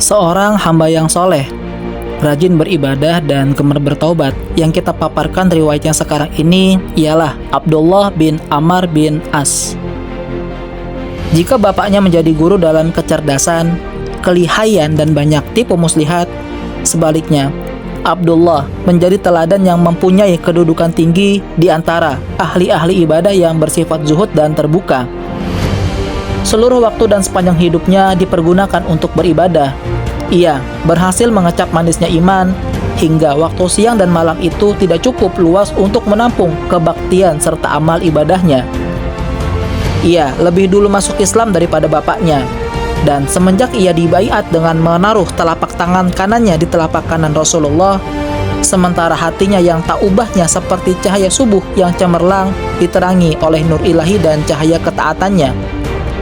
Seorang hamba yang soleh, rajin beribadah dan gemar bertaubat. Yang kita paparkan riwayatnya sekarang ini ialah Abdullah bin Amr bin As. Jika bapaknya menjadi guru dalam kecerdasan, kelihayan dan banyak tipu muslihat, sebaliknya Abdullah menjadi teladan yang mempunyai kedudukan tinggi di antara ahli-ahli ibadah yang bersifat zuhud dan terbuka. Seluruh waktu dan sepanjang hidupnya dipergunakan untuk beribadah. Ia berhasil mengecap manisnya iman, hingga waktu siang dan malam itu tidak cukup luas untuk menampung kebaktian serta amal ibadahnya. Ia lebih dulu masuk Islam daripada bapaknya, dan semenjak ia dibaiat dengan menaruh telapak tangan kanannya di telapak kanan Rasulullah, sementara hatinya yang tak ubahnya seperti cahaya subuh yang cemerlang diterangi oleh nur ilahi dan cahaya ketaatannya.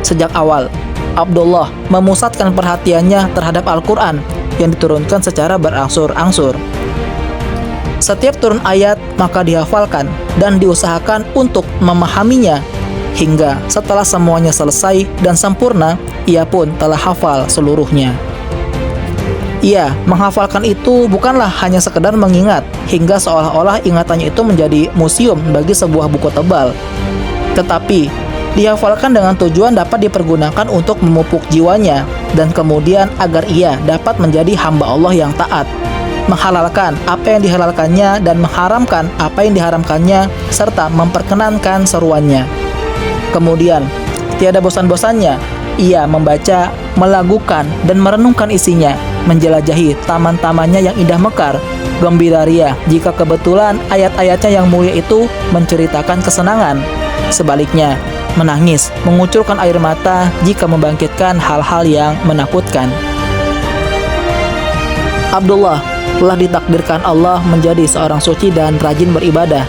Sejak awal, Abdullah memusatkan perhatiannya terhadap Al-Quran yang diturunkan secara berangsur-angsur. Setiap turun ayat maka dihafalkan dan diusahakan untuk memahaminya, hingga setelah semuanya selesai dan sempurna, ia pun telah hafal seluruhnya. Ia menghafalkan itu bukanlah hanya sekedar mengingat, hingga seolah-olah ingatannya itu menjadi museum bagi sebuah buku tebal, tetapi dihafalkan dengan tujuan dapat dipergunakan untuk memupuk jiwanya, dan kemudian agar ia dapat menjadi hamba Allah yang taat, menghalalkan apa yang dihalalkannya dan mengharamkan apa yang diharamkannya, serta memperkenankan seruannya. Kemudian, tiada bosan-bosannya, ia membaca, melakukan, dan merenungkan isinya, menjelajahi taman-tamannya yang indah mekar, gembira ria jika kebetulan ayat-ayatnya yang mulia itu menceritakan kesenangan. Sebaliknya, menangis, mengucurkan air mata jika membangkitkan hal-hal yang menakutkan. Abdullah telah ditakdirkan Allah menjadi seorang suci dan rajin beribadah.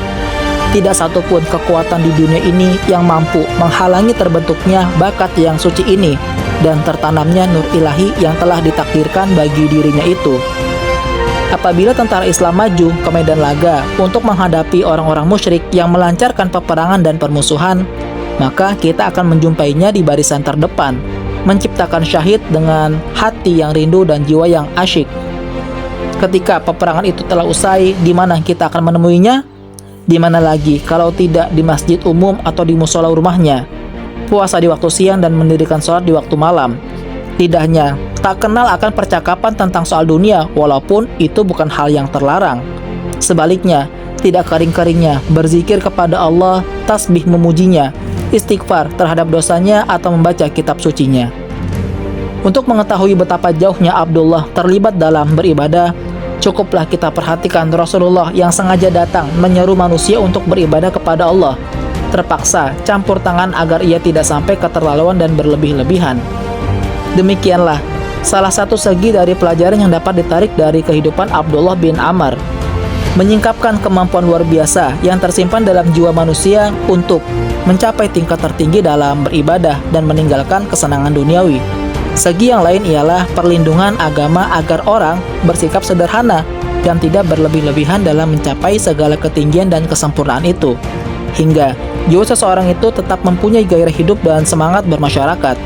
Tidak satupun kekuatan di dunia ini yang mampu menghalangi terbentuknya bakat yang suci ini dan tertanamnya nur ilahi yang telah ditakdirkan bagi dirinya itu. Apabila tentara Islam maju ke medan laga untuk menghadapi orang-orang musyrik yang melancarkan peperangan dan permusuhan, maka kita akan menjumpainya di barisan terdepan, menciptakan syahid dengan hati yang rindu dan jiwa yang asyik. Ketika peperangan itu telah usai, di mana kita akan menemuinya? Di mana lagi kalau tidak di masjid umum atau di musola rumahnya, puasa di waktu siang dan mendirikan sholat di waktu malam. Lidahnya tak kenal akan percakapan tentang soal dunia, walaupun itu bukan hal yang terlarang. Sebaliknya, tidak kering-keringnya berzikir kepada Allah, tasbih memujinya, istighfar terhadap dosanya, atau membaca kitab sucinya. Untuk mengetahui betapa jauhnya Abdullah terlibat dalam beribadah, cukuplah kita perhatikan Rasulullah yang sengaja datang menyeru manusia untuk beribadah kepada Allah, terpaksa campur tangan agar ia tidak sampai keterlaluan dan berlebih-lebihan. Demikianlah salah satu segi dari pelajaran yang dapat ditarik dari kehidupan Abdullah bin Amr, menyingkapkan kemampuan luar biasa yang tersimpan dalam jiwa manusia untuk mencapai tingkat tertinggi dalam beribadah dan meninggalkan kesenangan duniawi. Segi yang lain ialah perlindungan agama agar orang bersikap sederhana dan tidak berlebih-lebihan dalam mencapai segala ketinggian dan kesempurnaan itu, hingga jiwa seseorang itu tetap mempunyai gairah hidup dan semangat bermasyarakat.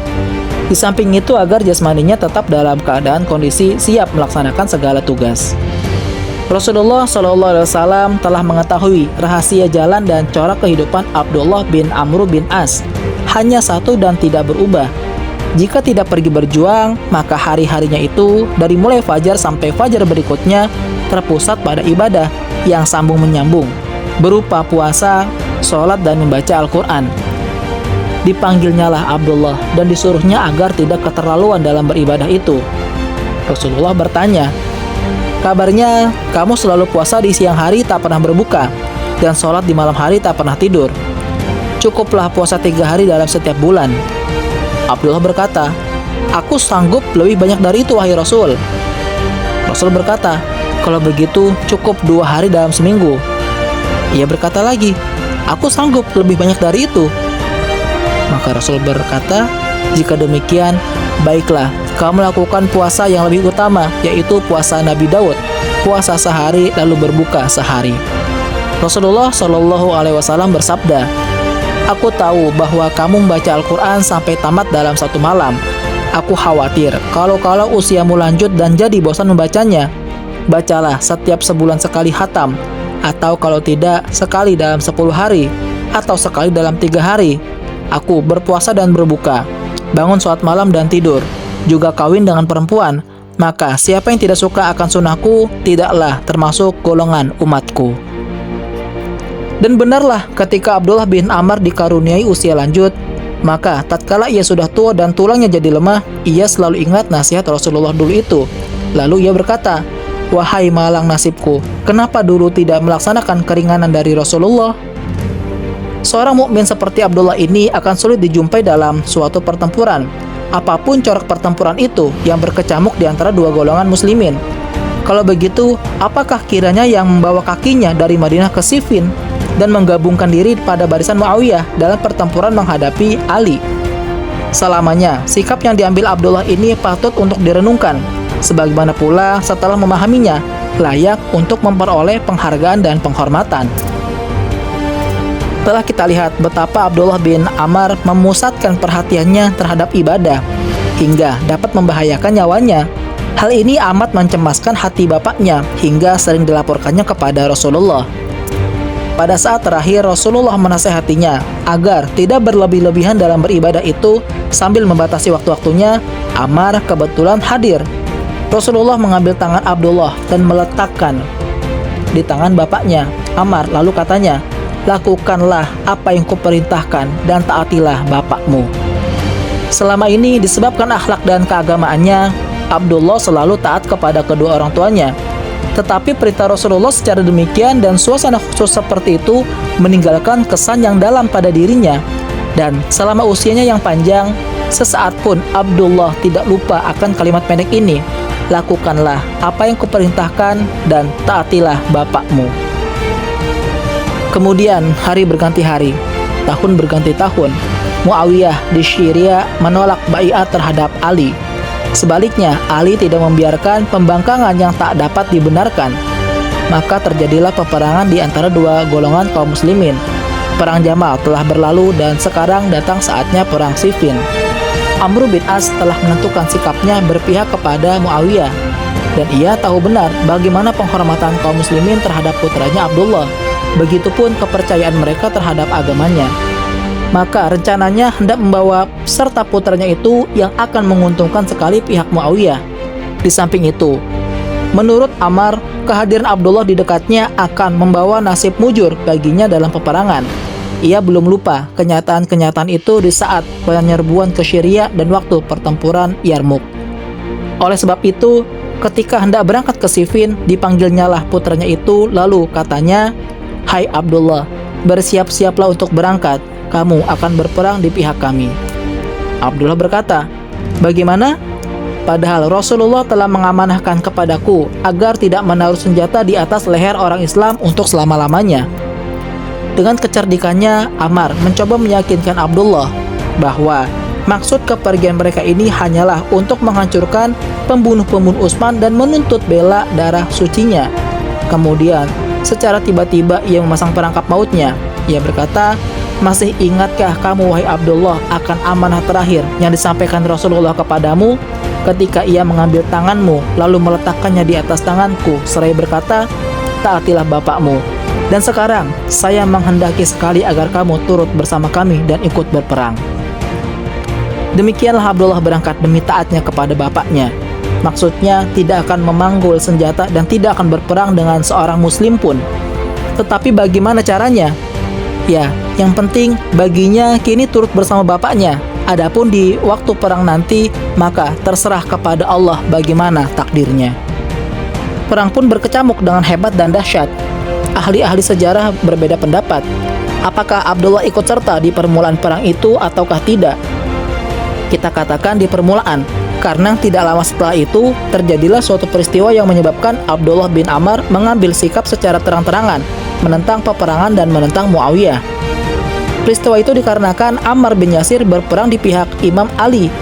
Di samping itu agar jasmaninya tetap dalam keadaan kondisi siap melaksanakan segala tugas. Rasulullah SAW telah mengetahui rahasia jalan dan corak kehidupan Abdullah bin Amr bin As, hanya satu dan tidak berubah. Jika tidak pergi berjuang, maka hari-harinya itu dari mulai fajar sampai fajar berikutnya terpusat pada ibadah yang sambung menyambung, berupa puasa, sholat, dan membaca Al-Quran. Dipanggilnyalah Abdullah dan disuruhnya agar tidak keterlaluan dalam beribadah itu. Rasulullah bertanya, "Kabarnya kamu selalu puasa di siang hari tak pernah berbuka, dan sholat di malam hari tak pernah tidur. Cukuplah puasa 3 hari dalam setiap bulan." Abdullah berkata, "Aku sanggup lebih banyak dari itu, wahai Rasul." Rasul berkata, "Kalau begitu cukup 2 hari dalam seminggu." Ia berkata lagi, "Aku sanggup lebih banyak dari itu." Maka Rasul berkata, "Jika demikian, baiklah, kamu melakukan puasa yang lebih utama, yaitu puasa Nabi Daud, puasa sehari lalu berbuka sehari." Rasulullah SAW bersabda, "Aku tahu bahwa kamu membaca Al-Quran sampai tamat dalam 1 malam. Aku khawatir kalau usiamu lanjut dan jadi bosan membacanya. Bacalah setiap sebulan sekali khatam, atau kalau tidak sekali dalam 10 hari, atau sekali dalam 3 hari. Aku berpuasa dan berbuka, bangun sholat malam dan tidur, juga kawin dengan perempuan. Maka siapa yang tidak suka akan sunnahku tidaklah termasuk golongan umatku. Dan benarlah ketika Abdullah bin Amr dikaruniai usia lanjut, maka tatkala ia sudah tua dan tulangnya jadi lemah, ia selalu ingat nasihat Rasulullah dulu itu. Lalu ia berkata, "Wahai malang nasibku, kenapa dulu tidak melaksanakan keringanan dari Rasulullah?" Seorang mukmin seperti Abdullah ini akan sulit dijumpai dalam suatu pertempuran, apapun corak pertempuran itu yang berkecamuk di antara dua golongan muslimin. Kalau begitu, apakah kiranya yang membawa kakinya dari Madinah ke Siffin dan menggabungkan diri pada barisan Muawiyah dalam pertempuran menghadapi Ali? Selamanya, sikap yang diambil Abdullah ini patut untuk direnungkan. Sebagaimana pula setelah memahaminya, layak untuk memperoleh penghargaan dan penghormatan. Telah kita lihat betapa Abdullah bin Amr memusatkan perhatiannya terhadap ibadah, hingga dapat membahayakan nyawanya. Hal ini amat mencemaskan hati bapaknya, hingga sering dilaporkannya kepada Rasulullah. Pada saat terakhir, Rasulullah menasehatinya agar tidak berlebih-lebihan dalam beribadah itu sambil membatasi waktu-waktunya. Amr kebetulan hadir. Rasulullah mengambil tangan Abdullah dan meletakkan di tangan bapaknya, Amr, lalu katanya, "Lakukanlah apa yang kuperintahkan dan taatilah bapakmu." Selama ini disebabkan akhlak dan keagamaannya, Abdullah selalu taat kepada kedua orang tuanya. Tetapi perintah Rasulullah secara demikian dan suasana khusus seperti itu meninggalkan kesan yang dalam pada dirinya. Dan selama usianya yang panjang, sesaat pun Abdullah tidak lupa akan kalimat pendek ini, "Lakukanlah apa yang kuperintahkan dan taatilah bapakmu." Kemudian hari berganti hari, tahun berganti tahun. Muawiyah di Syria menolak baiat terhadap Ali. Sebaliknya, Ali tidak membiarkan pembangkangan yang tak dapat dibenarkan. Maka terjadilah peperangan di antara dua golongan kaum muslimin. Perang Jamal telah berlalu dan sekarang datang saatnya perang Siffin. Amr bin As telah menentukan sikapnya berpihak kepada Muawiyah, dan ia tahu benar bagaimana penghormatan kaum muslimin terhadap putranya Abdullah. Begitupun kepercayaan mereka terhadap agamanya. Maka rencananya hendak membawa serta putranya itu yang akan menguntungkan sekali pihak Muawiyah. Di samping itu, menurut Amr, kehadiran Abdullah di dekatnya akan membawa nasib mujur baginya dalam peperangan. Ia belum lupa kenyataan-kenyataan itu di saat penyerbuan ke Syria dan waktu pertempuran Yarmuk. Oleh sebab itu, ketika hendak berangkat ke Siffin, dipanggilnyalah putranya itu, lalu katanya, "Hai Abdullah, bersiap-siaplah untuk berangkat. Kamu akan berperang di pihak kami." Abdullah berkata, "Bagaimana? Padahal Rasulullah telah mengamanahkan kepadaku agar tidak menaruh senjata di atas leher orang Islam untuk selama-lamanya." Dengan kecerdikannya, Amr mencoba meyakinkan Abdullah bahwa maksud kepergian mereka ini hanyalah untuk menghancurkan pembunuh-pembunuh Utsman dan menuntut bela darah sucinya. Kemudian, secara tiba-tiba ia memasang perangkap mautnya. Ia berkata, "Masih ingatkah kamu, wahai Abdullah, akan amanah terakhir yang disampaikan Rasulullah kepadamu ketika ia mengambil tanganmu lalu meletakkannya di atas tanganku seraya berkata, 'Taatilah bapakmu.' Dan sekarang saya menghendaki sekali agar kamu turut bersama kami dan ikut berperang." Demikianlah Abdullah berangkat demi taatnya kepada bapaknya. Maksudnya tidak akan memanggul senjata dan tidak akan berperang dengan seorang muslim pun. Tetapi bagaimana caranya? Ya, yang penting baginya kini turut bersama bapaknya. Adapun di waktu perang nanti, maka terserah kepada Allah bagaimana takdirnya. Perang pun berkecamuk dengan hebat dan dahsyat. Ahli-ahli sejarah berbeda pendapat. Apakah Abdullah ikut serta di permulaan perang itu ataukah tidak? Kita katakan di permulaan, karena tidak lama setelah itu terjadilah suatu peristiwa yang menyebabkan Abdullah bin Amr mengambil sikap secara terang-terangan menentang peperangan dan menentang Muawiyah. Peristiwa itu dikarenakan Ammar bin Yasir berperang di pihak Imam Ali.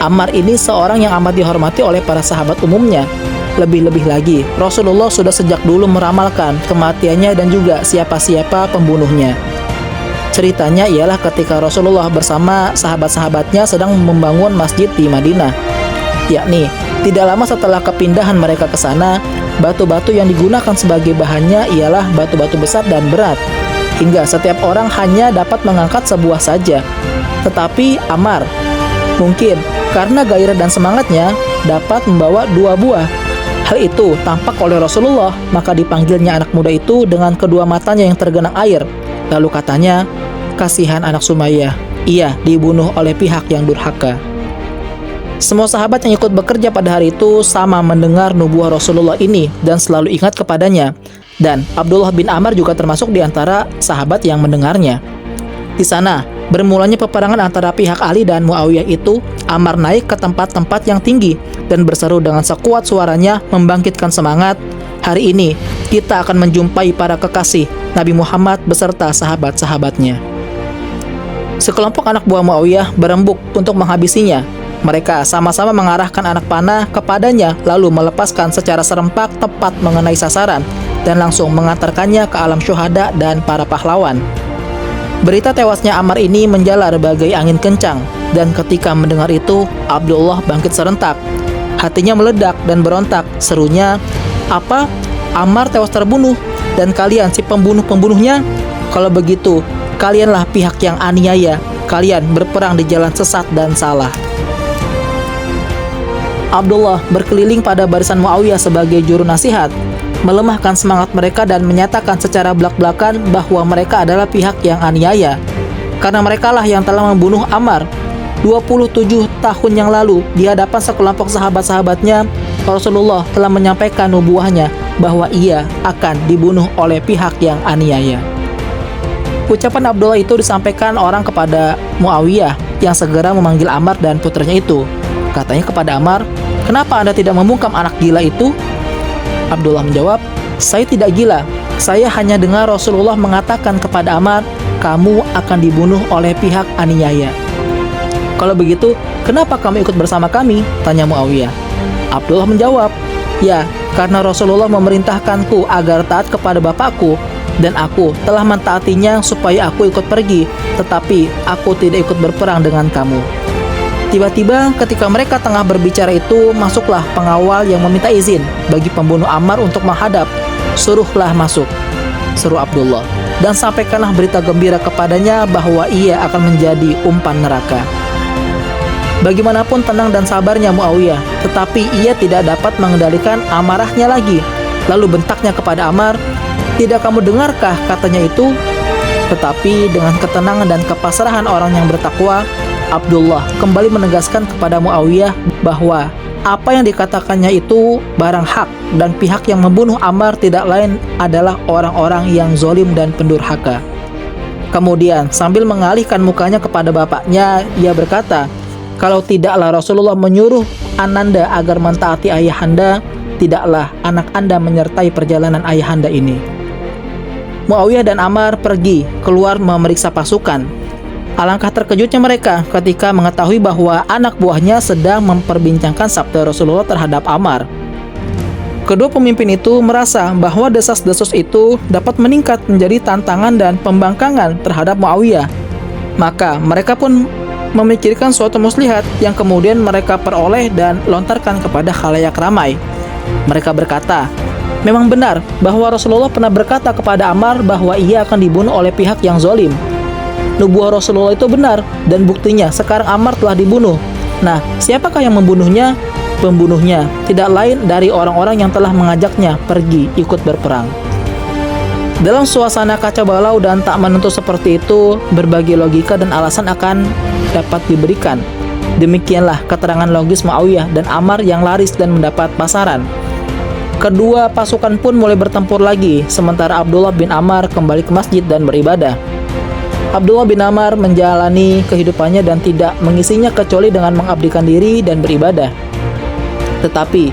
Ammar ini seorang yang amat dihormati oleh para sahabat umumnya. Lebih-lebih lagi, Rasulullah sudah sejak dulu meramalkan kematiannya dan juga siapa-siapa pembunuhnya. Ceritanya ialah ketika Rasulullah bersama sahabat-sahabatnya sedang membangun masjid di Madinah. Yakni, tidak lama setelah kepindahan mereka ke sana, batu-batu yang digunakan sebagai bahannya ialah batu-batu besar dan berat, hingga setiap orang hanya dapat mengangkat sebuah saja. Tetapi Ammar, mungkin karena gairah dan semangatnya, dapat membawa 2 buah. Hal itu tampak oleh Rasulullah, maka dipanggilnya anak muda itu dengan kedua matanya yang tergenang air. Lalu katanya, kasihan anak Sumayyah, ia dibunuh oleh pihak yang durhaka. Semua sahabat yang ikut bekerja pada hari itu sama mendengar nubuah Rasulullah ini dan selalu ingat kepadanya. Dan Abdullah bin Ammar juga termasuk di antara sahabat yang mendengarnya. Di sana, bermulanya peperangan antara pihak Ali dan Muawiyah itu, Ammar naik ke tempat-tempat yang tinggi dan berseru dengan sekuat suaranya membangkitkan semangat. Hari ini, kita akan menjumpai para kekasih Nabi Muhammad beserta sahabat-sahabatnya. Sekelompok anak buah Muawiyah berembuk untuk menghabisinya. Mereka sama-sama mengarahkan anak panah kepadanya, lalu melepaskan secara serempak tepat mengenai sasaran, dan langsung mengantarkannya ke alam syuhada dan para pahlawan. Berita tewasnya Ammar ini menjalar bagai angin kencang, dan ketika mendengar itu, Abdullah bangkit serentak. Hatinya meledak dan berontak, serunya, "Apa? Ammar tewas terbunuh? Dan kalian si pembunuh-pembunuhnya? Kalau begitu, kalianlah pihak yang aniaya. Kalian berperang di jalan sesat dan salah." Abdullah berkeliling pada barisan Muawiyah sebagai juru nasihat, melemahkan semangat mereka dan menyatakan secara belak-belakan bahwa mereka adalah pihak yang aniaya. Karena merekalah yang telah membunuh Ammar 27 tahun yang lalu di hadapan sekelompok sahabat-sahabatnya. Rasulullah telah menyampaikan nubuahnya bahwa ia akan dibunuh oleh pihak yang aniaya. Ucapan Abdullah itu disampaikan orang kepada Muawiyah yang segera memanggil Ammar dan putranya itu. Katanya kepada Ammar, "Kenapa Anda tidak membungkam anak gila itu?" Abdullah menjawab, "Saya tidak gila. Saya hanya dengar Rasulullah mengatakan kepada Ammar, kamu akan dibunuh oleh pihak aniaya." "Kalau begitu, kenapa kamu ikut bersama kami?" tanya Muawiyah. Abdullah menjawab, "Ya, karena Rasulullah memerintahkanku agar taat kepada bapakku, dan aku telah mentaatinya supaya aku ikut pergi, tetapi aku tidak ikut berperang dengan kamu." Tiba-tiba ketika mereka tengah berbicara itu, masuklah pengawal yang meminta izin bagi pembunuh Ammar untuk menghadap. "Suruhlah masuk," seru Abdullah, "dan sampaikanlah berita gembira kepadanya bahwa ia akan menjadi umpan neraka." Bagaimanapun tenang dan sabarnya Muawiyah, tetapi ia tidak dapat mengendalikan amarahnya lagi. Lalu bentaknya kepada Ammar, "Tidak kamu dengarkah katanya itu?" Tetapi dengan ketenangan dan kepasrahan orang yang bertakwa, Abdullah kembali menegaskan kepada Muawiyah bahwa apa yang dikatakannya itu barang hak, dan pihak yang membunuh Ammar tidak lain adalah orang-orang yang zalim dan pendurhaka. Kemudian sambil mengalihkan mukanya kepada bapaknya, ia berkata, "Kalau tidaklah Rasulullah menyuruh Ananda agar mentaati ayahanda, tidaklah anak Anda menyertai perjalanan ayahanda ini." Muawiyah dan Ammar pergi keluar memeriksa pasukan. Alangkah terkejutnya mereka ketika mengetahui bahwa anak buahnya sedang memperbincangkan sabda Rasulullah terhadap Ammar. Kedua pemimpin itu merasa bahwa desas-desus itu dapat meningkat menjadi tantangan dan pembangkangan terhadap Muawiyah. Maka mereka pun memikirkan suatu muslihat yang kemudian mereka peroleh dan lontarkan kepada khalayak ramai. Mereka berkata, memang benar bahwa Rasulullah pernah berkata kepada Ammar bahwa ia akan dibunuh oleh pihak yang zalim. Nubuah Rasulullah itu benar, dan buktinya sekarang Ammar telah dibunuh. Nah, siapakah yang membunuhnya? Pembunuhnya tidak lain dari orang-orang yang telah mengajaknya pergi ikut berperang. Dalam suasana kacau balau dan tak menentu seperti itu, berbagai logika dan alasan akan dapat diberikan. Demikianlah keterangan logis Muawiyah dan Ammar yang laris dan mendapat pasaran. Kedua pasukan pun mulai bertempur lagi, sementara Abdullah bin Ammar kembali ke masjid dan beribadah. Abdullah bin Ammar menjalani kehidupannya dan tidak mengisinya kecuali dengan mengabdikan diri dan beribadah. Tetapi,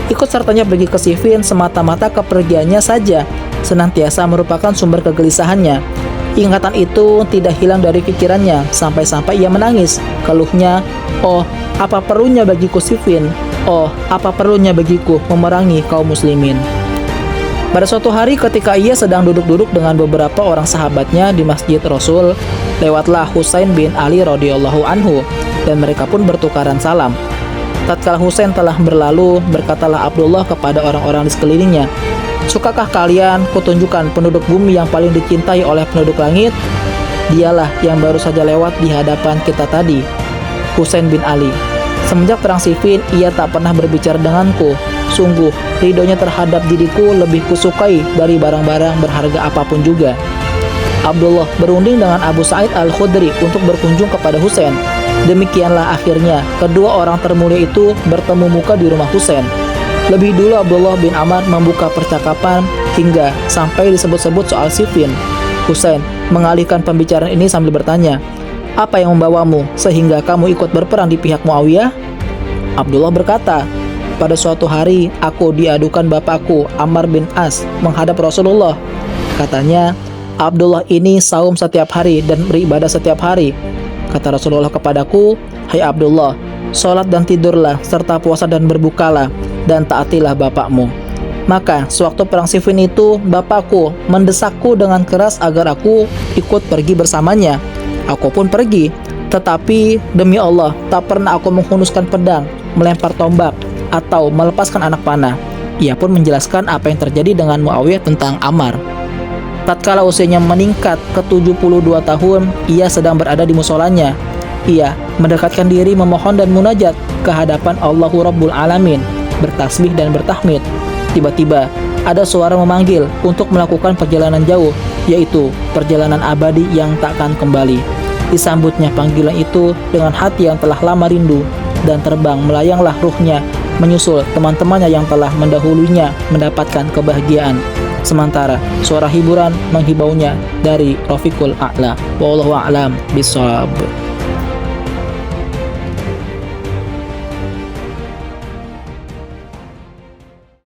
ikut sertanya pergi ke Siffin semata-mata kepergiannya saja senantiasa merupakan sumber kegelisahannya. Ingatan itu tidak hilang dari pikirannya sampai-sampai ia menangis. Keluhnya, "Oh, apa perlunya bagiku Siffin? Oh, apa perlunya bagiku memerangi kaum muslimin?" Pada suatu hari ketika ia sedang duduk-duduk dengan beberapa orang sahabatnya di Masjid Rasul, lewatlah Husain bin Ali radhiyallahu anhu dan mereka pun bertukaran salam. Tatkala Husain telah berlalu, berkatalah Abdullah kepada orang-orang di sekelilingnya, "Sukakah kalian kutunjukkan penduduk bumi yang paling dicintai oleh penduduk langit? Dialah yang baru saja lewat di hadapan kita tadi, Husain bin Ali. Semenjak perang Siffin, ia tak pernah berbicara denganku. Sungguh, ridhonya terhadap diriku lebih kusukai dari barang-barang berharga apapun juga." Abdullah berunding dengan Abu Sa'id Al-Khudri untuk berkunjung kepada Husain. Demikianlah akhirnya kedua orang termulia itu bertemu muka di rumah Husain. Lebih dulu Abdullah bin Amr membuka percakapan hingga sampai disebut-sebut soal Siffin. Husain mengalihkan pembicaraan ini sambil bertanya, "Apa yang membawamu sehingga kamu ikut berperang di pihak Muawiyah?" Abdullah berkata, "Pada suatu hari aku diadukan bapakku Ammar bin As menghadap Rasulullah. Katanya, Abdullah ini saum setiap hari dan beribadah setiap hari. Kata Rasulullah kepadaku, 'Hai Abdullah, sholat dan tidurlah serta puasa dan berbukalah dan taatilah bapakmu.' Maka sewaktu perang Siffin itu bapakku mendesakku dengan keras agar aku ikut pergi bersamanya. Aku pun pergi, tetapi demi Allah tak pernah aku menghunuskan pedang, melempar tombak, atau melepaskan anak panah." Ia pun menjelaskan apa yang terjadi dengan Muawiyah tentang Ammar. Tatkala usianya meningkat ke 72 tahun, ia sedang berada di musolanya. Ia mendekatkan diri memohon dan munajat ke hadapan Allahu Rabbul Alamin, bertasbih dan bertahmid. Tiba-tiba ada suara memanggil untuk melakukan perjalanan jauh, yaitu perjalanan abadi yang takkan kembali. Disambutnya panggilan itu dengan hati yang telah lama rindu, dan terbang melayanglah ruhnya menyusul teman-temannya yang telah mendahulunya mendapatkan kebahagiaan. Sementara suara hiburan menghibaunya dari Rafiqul A'la. Wallahu a'lam bishawab.